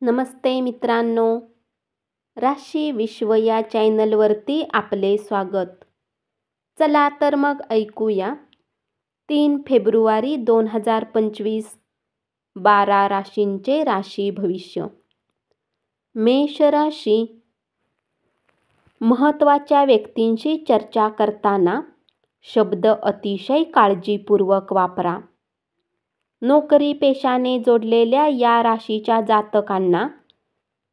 नमस्ते मित्रांनो, राशी विश्व या चॅनलवरती आपले स्वागत. चला तर मग ऐकूया 3 फेब्रुवारी 2025 12 राशींचे राशी भविष्य. मेष राशी. महत्त्वाच्या व्यक्तींशी चर्चा करताना शब्द अतिशय काळजीपूर्वक वापरा. नोकरी पेशाने जोडलेल्या या राशीच्या जातकांना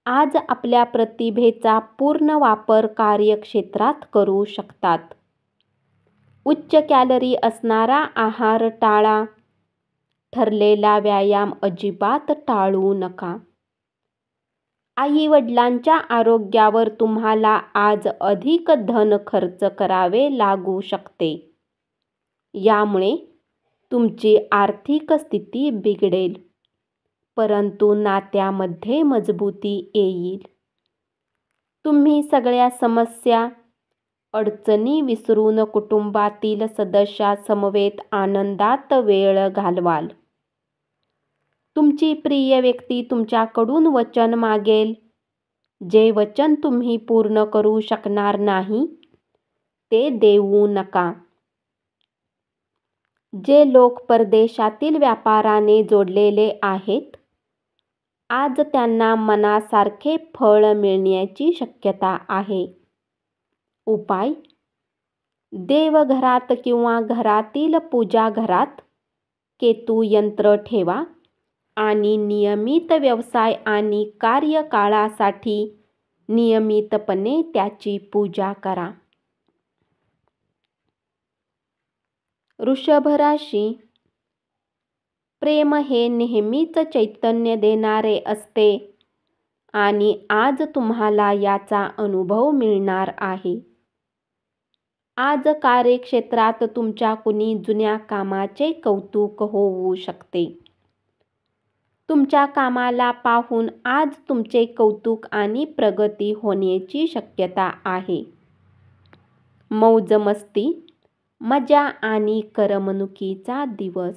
आज आपल्या प्रतिभेचा पूर्ण वापर कार्यक्षेत्रात करू शकतात. उच्च कॅलरी असणारा आहार टाळा. ठरलेला व्यायाम अजिबात टाळू नका. आई-वडिलांच्या आरोग्यावर तुम्हाला आज अधिक धन खर्च करावे लागू शकते. यामुळे तुमची आर्थिक स्थिती बिघडेल, परंतु नात्यामध्ये मजबूती येईल. तुम्ही सगळ्या समस्या, अडचणी विसरून कुटुंबातील सदस्यासमवेत आनंदात वेळ घालवाल. तुमची प्रिय व्यक्ती तुमच्याकडून वचन मागेल. जे वचन तुम्ही पूर्ण करू शकणार नाही, ते देऊ नका. जे लोक परदेशातील व्यापाराने जोडलेले आहेत, आज त्यांना मनासारखे फळ मिळण्याची शक्यता आहे. उपाय: देवघरात किंवा घरातील पूजाघरात केतू यंत्र ठेवा आणि नियमित व्यवसाय आणि कार्यकाळासाठी नियमितपणे त्याची पूजा करा. वृषभ राशी. प्रेम हे नेहमीच चैतन्य देणारे असते आणि आज तुम्हाला याचा अनुभव मिळणार आहे. आज कार्यक्षेत्रात तुमच्या कुणी जुन्या कामाचे कौतुक होऊ शकते. तुमच्या कामाला पाहून आज तुमचे कौतुक आणि प्रगती होण्याची शक्यता आहे. मौज-मस्ती, मजा आणि करमणुकीचा दिवस.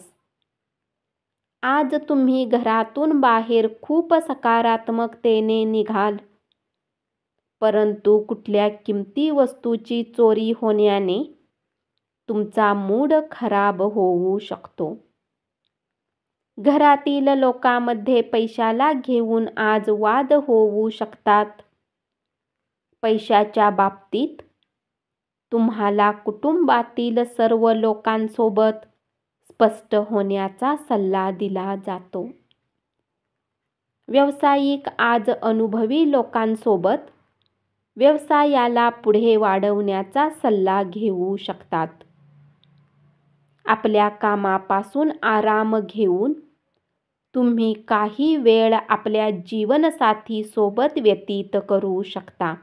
आज तुम्ही घरातून बाहेर खूप सकारात्मकतेने निघाल, परंतु कुठल्या किमती वस्तूची चोरी होण्याने तुमचा मूड खराब होऊ शकतो. घरातील लोकांमध्ये पैशाला घेऊन आज वाद होऊ शकतात. पैशाच्या बाबतीत तुम्हाला कुटुंबातील सर्व लोकांसोबत स्पष्ट होण्याचा सल्ला दिला जातो. व्यावसायिक आज अनुभवी लोकांसोबत व्यवसायाला पुढे वाढवण्याचा सल्ला घेऊ शकतात. आपल्या कामापासून आराम घेऊन तुम्ही काही वेळ आपल्या जीवनसाथी सोबत व्यतीत करू शकता.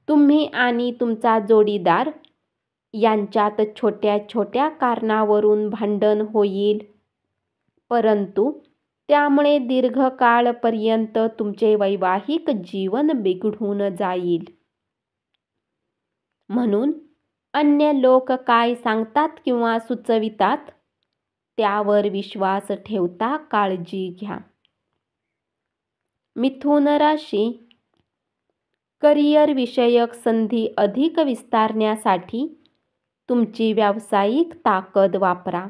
तुम्ही आणि तुमचा जोडीदार यांच्यात छोट्या छोट्या कारणावरून भांडण होईल, परंतु त्यामुळे दीर्घकाळपर्यंत तुमचे वैवाहिक जीवन बिघडून जाईल. म्हणून अन्य लोक काय सांगतात किंवा सुचवितात त्यावर विश्वास ठेवता काळजी घ्या. मिथुन राशी. करिअर विषयक संधी अधिक विस्तारण्यासाठी तुमची व्यावसायिक ताकद वापरा.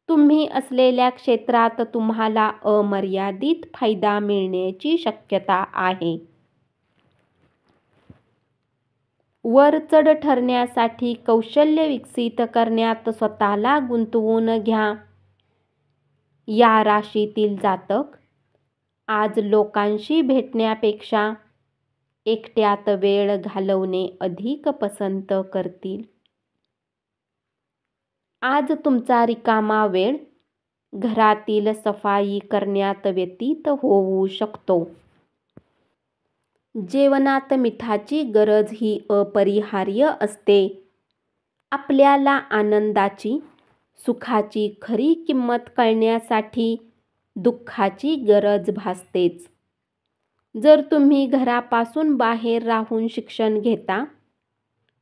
तुम्ही असलेल्या क्षेत्रात तुम्हाला अमर्यादित फायदा मिळण्याची शक्यता आहे. वरचढ ठरण्यासाठी कौशल्य विकसित करण्यात स्वतःला गुंतवून घ्या. या राशीतील जातक आज लोकांशी भेटण्यापेक्षा एकट्यात वेळ घालवणे अधिक पसंत करतील. आज तुमचा रिकामा वेळ घरातील सफाई करण्यात व्यतीत होऊ शकतो. जेवणात मिठाची गरज ही अपरिहार्य असते. आपल्याला आनंदाची, सुखाची खरी किंमत कळण्यासाठी दुःखाची गरज भासतेच. जर तुम्ही घरापासून बाहेर राहून शिक्षण घेता,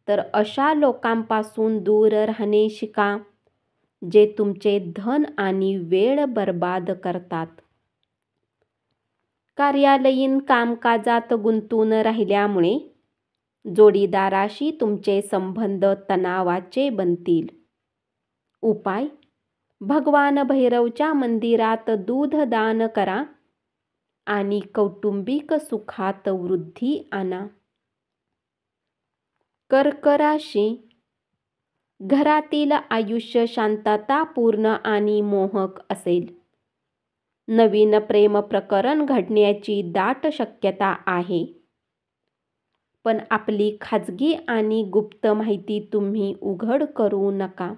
तर अशा लोकांपासून दूर राहणे शिका, जे तुमचे धन आणि वेळ बर्बाद करतात. कार्यालयीन कामकाजात गुंतून राहिल्यामुळे जोडीदाराशी तुमचे संबंध तणावाचे बनतील. उपाय: भगवान भैरवच्या मंदिरात दूध दान करा आणि कौटुंबिक सुखात वृद्धी आणा. कर्क राशी. घरातील आयुष्य शांततापूर्ण आणि मोहक असेल. नवीन प्रेम प्रकरण घडण्याची दाट शक्यता आहे. पण आपली खाजगी आणि गुप्त माहिती तुम्ही उघड करू नका.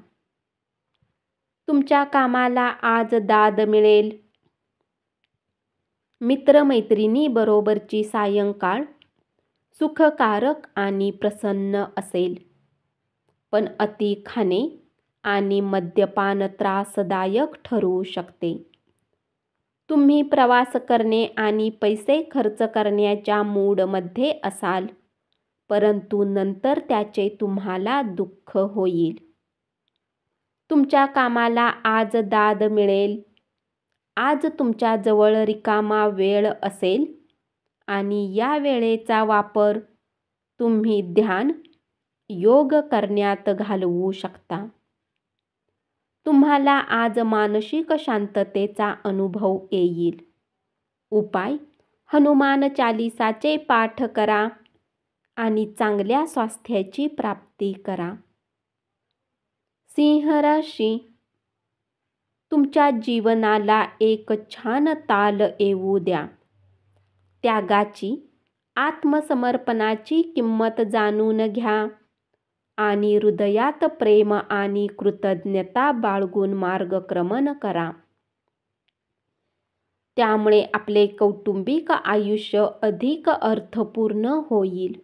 तुमच्या कामाला आज दाद मिळेल. मित्रमैत्रिणींबरोबरची सायंकाळ सुखकारक आणि प्रसन्न असेल. पण अति खाणे आणि मद्यपान त्रासदायक ठरू शकते. तुम्ही प्रवास करणे आणि पैसे खर्च करण्याच्या मूडमध्ये असाल, परंतु नंतर त्याचे तुम्हाला दुःख होईल. तुमच्या कामाला आज दाद मिळेल. आज तुमच्याजवळ रिकामा वेळ असेल आणि या वेळेचा वापर तुम्ही ध्यान, योग करण्यात घालवू शकता. तुम्हाला आज मानसिक शांततेचा अनुभव येईल. उपाय: हनुमान चालीसाचे पाठ करा आणि चांगल्या स्वास्थ्याची प्राप्ती करा. सिंह राशी. तुमच्या जीवनाला एक छान ताल येऊ द्या. त्यागाची, आत्मसमर्पणाची किंमत जाणून घ्या आणि हृदयात प्रेम आणि कृतज्ञता बाळगून मार्गक्रमण करा. त्यामुळे आपले कौटुंबिक आयुष्य अधिक अर्थपूर्ण होईल.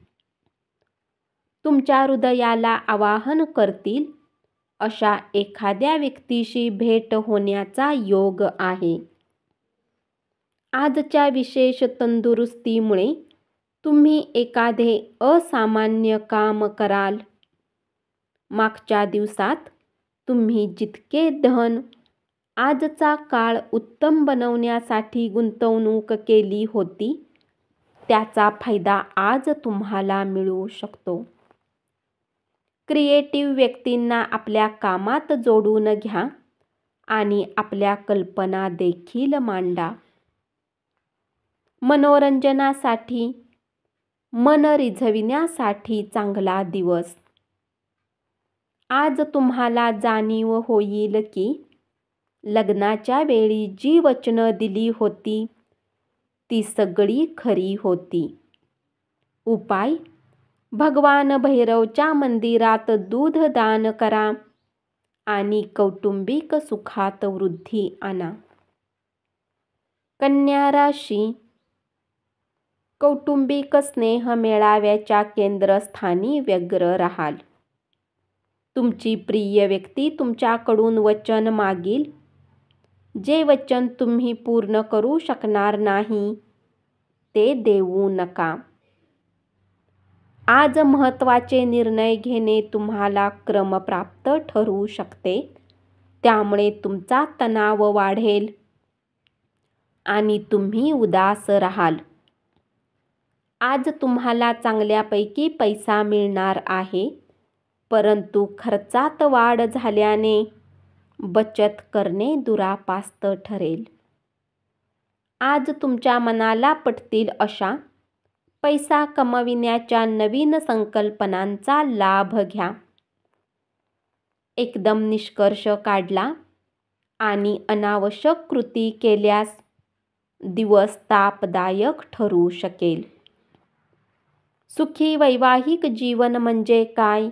तुमच्या हृदयाला आवाहन करतील अशा एखाद्या व्यक्तीशी भेट होण्याचा योग आहे. आजच्या विशेष तंदुरुस्तीमुळे तुम्ही एखादे असामान्य काम कराल. मागच्या दिवसात तुम्ही जितके धन आजचा काळ उत्तम बनवण्यासाठी गुंतवणूक केली होती, त्याचा फायदा आज तुम्हाला मिळू शकतो. क्रिएटिव्ह व्यक्तींना आपल्या कामात जोडून घ्या आणि आपल्या कल्पना देखील मांडा. मनोरंजनासाठी, मन रिझविण्यासाठी चांगला दिवस. आज तुम्हाला जाणीव होईल की लग्नाच्या वेळी जी वचनं दिली होती ती सगळी खरी होती. उपाय: भगवान भैरवच्या मंदिरात दूध दान करा आणि कौटुंबिक सुखात वृद्धी आणा. कन्या राशी. कौटुंबिक स्नेह मेळाव्याच्या केंद्रस्थानी व्यग्र राहाल. तुमची प्रिय व्यक्ती तुमच्याकडून वचन मागील. जे वचन तुम्ही पूर्ण करू शकणार नाही ते देऊ नका. आज महत्त्वाचे निर्णय घेणे तुम्हाला क्रमप्राप्त ठरू शकते. त्यामुळे तुमचा तणाव वाढेल आणि तुम्ही उदास राहाल. आज तुम्हाला चांगल्यापैकी पैसा मिळणार आहे, परंतु खर्चात वाढ झाल्याने बचत करणे दुरापास्त ठरेल. आज तुमच्या मनाला पटतील अशा पैसा कमविण्याच्या नवीन संकल्पनांचा लाभ घ्या. एकदम निष्कर्ष काढला आणि अनावश्यक कृती केल्यास दिवस तापदायक ठरू शकेल. सुखी वैवाहिक जीवन म्हणजे काय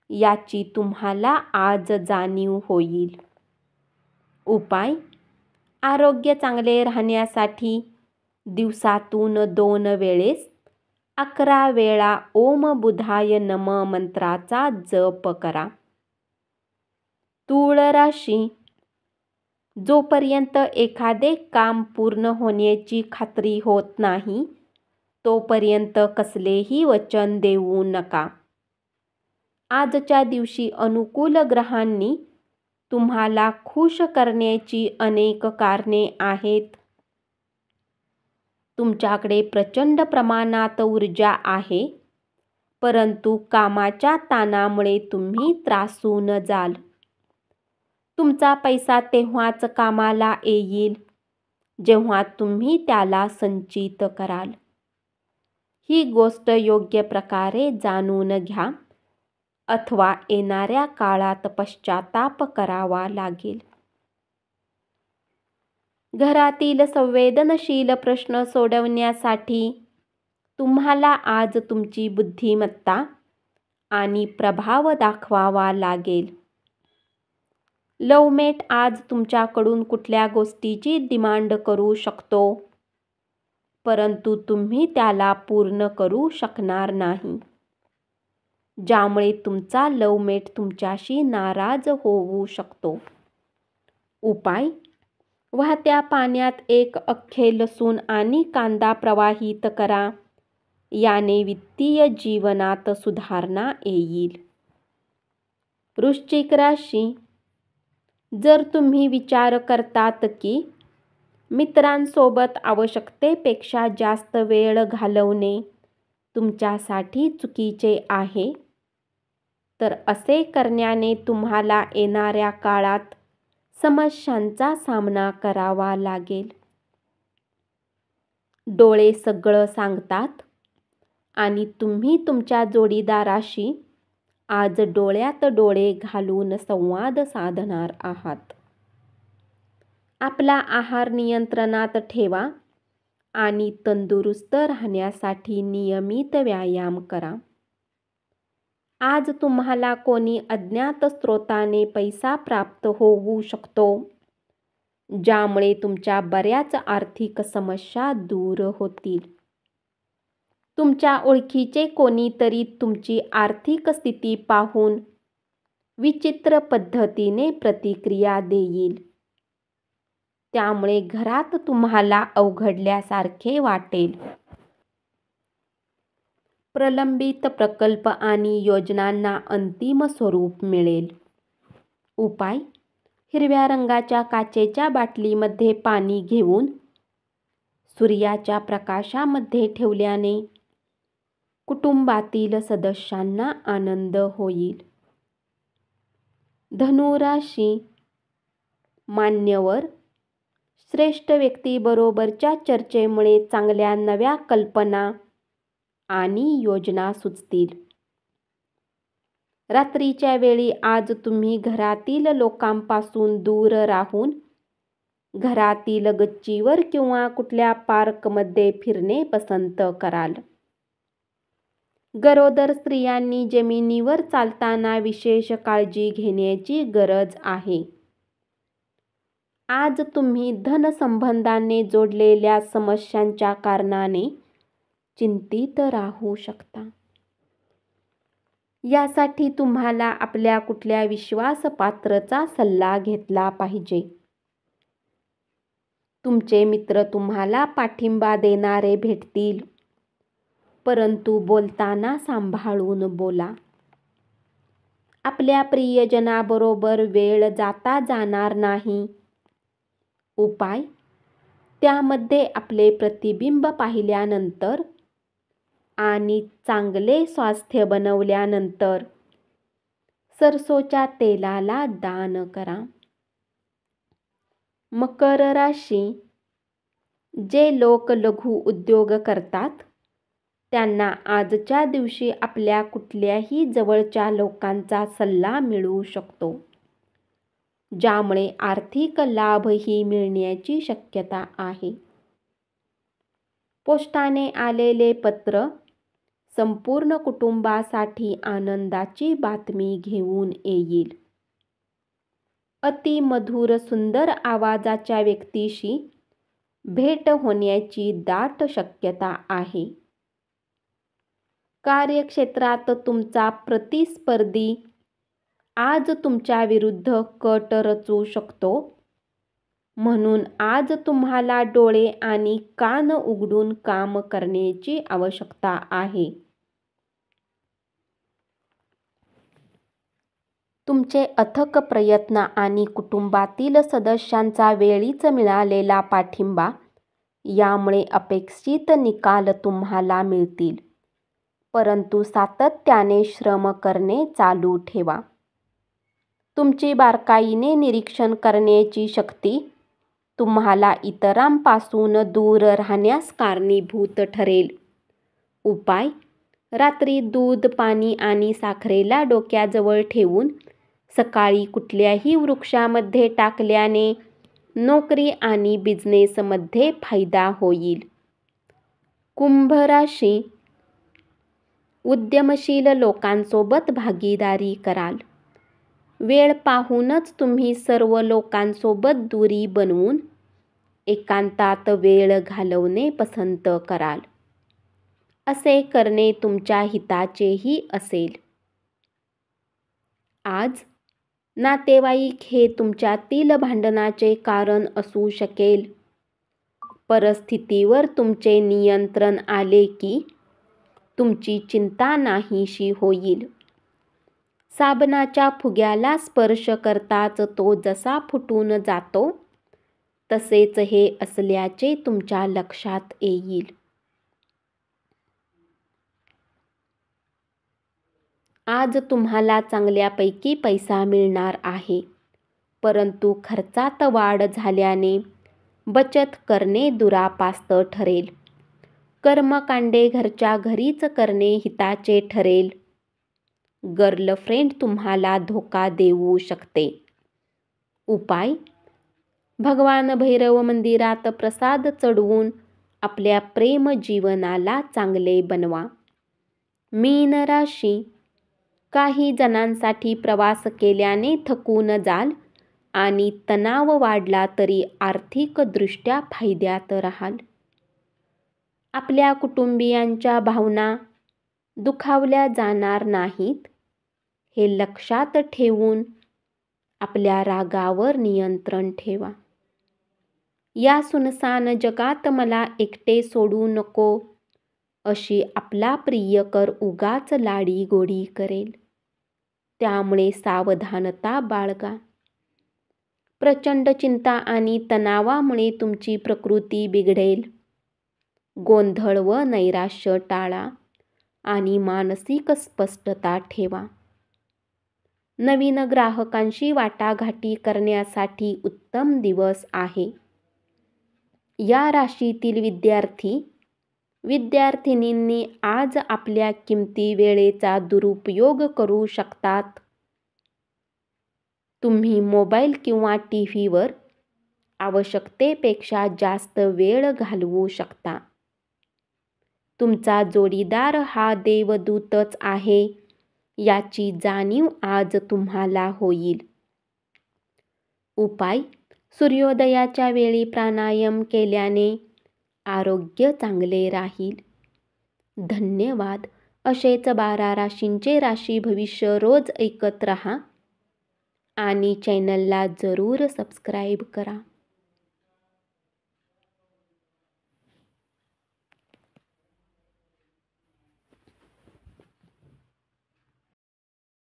याची तुम्हाला आज जाणीव होईल. उपाय: आरोग्य चांगले राहण्यासाठी दिवसातून 2 वेळेस 11 वेळा ओम बुधाय नम मंत्राचा जप करा. तूळ राशी. जोपर्यंत एखादे काम पूर्ण होण्याची खात्री होत नाही, तोपर्यंत कसलेही वचन देऊ नका. आजच्या दिवशी अनुकूल ग्रहांनी तुम्हाला खुश करण्याची अनेक कारणे आहेत. तुमच्याकडे प्रचंड प्रमाणात ऊर्जा आहे, परंतु कामाच्या ताणामुळे तुम्ही त्रासून जाल. तुमचा पैसा तेव्हाच कामाला येईल जेव्हा तुम्ही त्याला संचित कराल. ही गोष्ट योग्य प्रकारे जाणून घ्या, अथवा येणाऱ्या काळात पश्चाताप करावा लागेल. घरातील संवेदनशील प्रश्न सोडवण्यासाठी तुम्हाला आज तुमची बुद्धिमत्ता आणि प्रभाव दाखवावा लागेल. लव्हमेट आज तुमच्याकडून कुठल्या गोष्टीची डिमांड करू शकतो, परंतु तुम्ही त्याला पूर्ण करू शकणार नाही, ज्यामुळे तुमचा लव्हमेट तुमच्याशी नाराज होऊ शकतो. उपाय: वाहत्या पाण्यात एक अख्खे लसूण आणि कांदा प्रवाहित करा. याने वित्तीय जीवनात सुधारणा येईल. वृश्चिक राशी: जर तुम्ही विचार करतात की मित्रांसोबत आवश्यकतेपेक्षा जास्त वेळ घालवणे तुमच्यासाठी चुकीचे आहे, तर असे करण्याने तुम्हाला येणाऱ्या काळात समस्यांचा सामना करावा लागेल. डोळे सगळं सांगतात आणि तुम्ही तुमच्या जोडीदाराशी आज डोळ्यात डोळे घालून संवाद साधणार आहात. आपला आहार नियंत्रणात ठेवा आणि तंदुरुस्त राहण्यासाठी नियमित व्यायाम करा. आज तुम्हाला कोणी अज्ञात स्रोताने पैसा प्राप्त होऊ शकतो, ज्यामुळे तुमच्या बऱ्याच आर्थिक समस्या दूर होतील. तुमच्या ओळखीचे कोणीतरी तुमची आर्थिक स्थिती पाहून विचित्र पद्धतीने प्रतिक्रिया देईल. त्यामुळे घरात तुम्हाला अवघडल्यासारखे वाटेल. प्रलंबित प्रकल्प आणि योजनांना अंतिम स्वरूप मिळेल. उपाय: हिरव्या रंगाच्या काचेच्या बाटलीमध्ये पाणी घेऊन सूर्याच्या प्रकाशामध्ये ठेवल्याने कुटुंबातील सदस्यांना आनंद होईल. धनु राशी: मान्यवर श्रेष्ठ व्यक्तीबरोबरच्या चर्चेमुळे चांगल्या नव्या कल्पना आणि योजना सुचतील. रात्रीच्या वेळी आज तुम्ही घरातील लोकांपासून दूर राहून घरातील गच्चीवर किंवा कुठल्या पार्कमध्ये फिरणे पसंत कराल. गरोदर स्त्रियांनी जमिनीवर चालताना विशेष काळजी घेण्याची गरज आहे. आज तुम्ही धनसंबंधाने जोडलेल्या समस्यांच्या कारणाने चिंतित राहू शकता. यासाठी तुम्हाला आपल्या कुठल्या विश्वासपात्रचा सल्ला घेतला पाहिजे. तुमचे मित्र तुम्हाला पाठिंबा देणारे भेटतील, परंतु बोलताना सांभाळून बोला. आपल्या प्रियजनाबरोबर वेळ जाता जाणार नाही. उपाय: त्यामध्ये आपले प्रतिबिंब पाहिल्यानंतर आणि चांगले स्वास्थ्य बनवल्यानंतर सरसोच्या तेलाला दान करा. मकर राशी: जे लोक लघु उद्योग करतात त्यांना आजच्या दिवशी आपल्या कुठल्याही जवळच्या लोकांचा सल्ला मिळू शकतो, ज्यामुळे आर्थिक लाभही मिळण्याची शक्यता आहे. पोस्टाने आलेले पत्र संपूर्ण कुटुंबासाठी आनंदाची बातमी घेऊन येईल. अति मधुर सुंदर आवाजाच्या व्यक्तीशी भेट होण्याची दाट शक्यता आहे. कार्यक्षेत्रात तुमचा प्रतिस्पर्धी आज तुमच्या विरुद्ध कट रचू शकतो, म्हणून आज तुम्हाला डोळे आणि कान उघडून काम करण्याची आवश्यकता आहे. तुमचे अथक प्रयत्न आणि कुटुंबातील सदस्यांचा वेळीच मिळालेला पाठिंबा यामुळे अपेक्षित निकाल तुम्हाला मिळतील, परंतु सातत्याने श्रम करणे चालू ठेवा. तुमची बारकाईने निरीक्षण करण्याची शक्ती तुम्हाला इतरांपासून दूर राहण्यास कारणीभूत ठरेल. उपाय: रात्री दूध, पाणी आणि साखरेला डोक्याजवळ ठेवून सकाळी कुठल्याही वृक्षामध्ये टाकल्याने नोकरी आणि बिझनेसमध्ये फायदा होईल. कुंभ राशी: उद्यमशील लोकांसोबत भागीदारी कराल. वेळ पाहूनच तुम्ही सर्व लोकांसोबत दुरी बनवून एकांतात वेळ घालवणे पसंत कराल. असे करणे तुमच्या हिताचेही असेल. आज नातेवाईक हे तुमच्यातील भांडणाचे कारण असू शकेल. परिस्थितीवर तुमचे नियंत्रण आले की तुमची चिंता नाहीशी होईल. साबणाच्या फुग्याला स्पर्श करताच तो जसा फुटून जातो, तसेच हे असल्याचे तुमच्या लक्षात येईल. आज तुम्हाला चांगल्यापैकी पैसा मिळणार आहे, परंतु खर्चात वाढ झाल्याने बचत करणे दुरापास्त ठरेल. कर्मकांडे घरच्या घरीच करणे हिताचे ठरेल. गर्लफ्रेंड तुम्हाला धोका देऊ शकते. उपाय: भगवान भैरव मंदिरात प्रसाद चढवून आपल्या प्रेम जीवनाला चांगले बनवा. मीन राशी: काही जणांसाठी प्रवास केल्याने थकून जाल आणि तणाव वाढला तरी आर्थिकदृष्ट्या फायद्यात राहाल. आपल्या कुटुंबियांच्या भावना दुखावल्या जाणार नाहीत, हे लक्षात ठेवून आपल्या रागावर नियंत्रण ठेवा. या सुनसान जगात मला एकटे सोडू नको, अशी आपला प्रियकर उगाच लाडीगोडी करेल. त्यामुळे सावधानता बाळगा. प्रचंड चिंता आणि तणावामुळे तुमची प्रकृती बिघडेल. गोंधळ व नैराश्य टाळा आणि मानसिक स्पष्टता ठेवा. नवीन ग्राहकांशी वाटाघाटी करण्यासाठी उत्तम दिवस आहे. या राशीतील विद्यार्थिनींनी आज आपल्या किमती वेळेचा दुरुपयोग करू शकतात. तुम्ही मोबाईल किंवा टीव्हीवर आवश्यकतेपेक्षा जास्त वेळ घालवू शकता. तुमचा जोडीदार हा देवदूतच आहे, याची जाणीव आज तुम्हाला होईल. उपाय: सूर्योदयाच्या वेळी प्राणायाम केल्याने आरोग्य चांगले राहील. धन्यवाद. असेच 12 राशींचे राशी भविष्य रोज ऐकत रहा आणि चॅनलला जरूर सबस्क्राईब करा.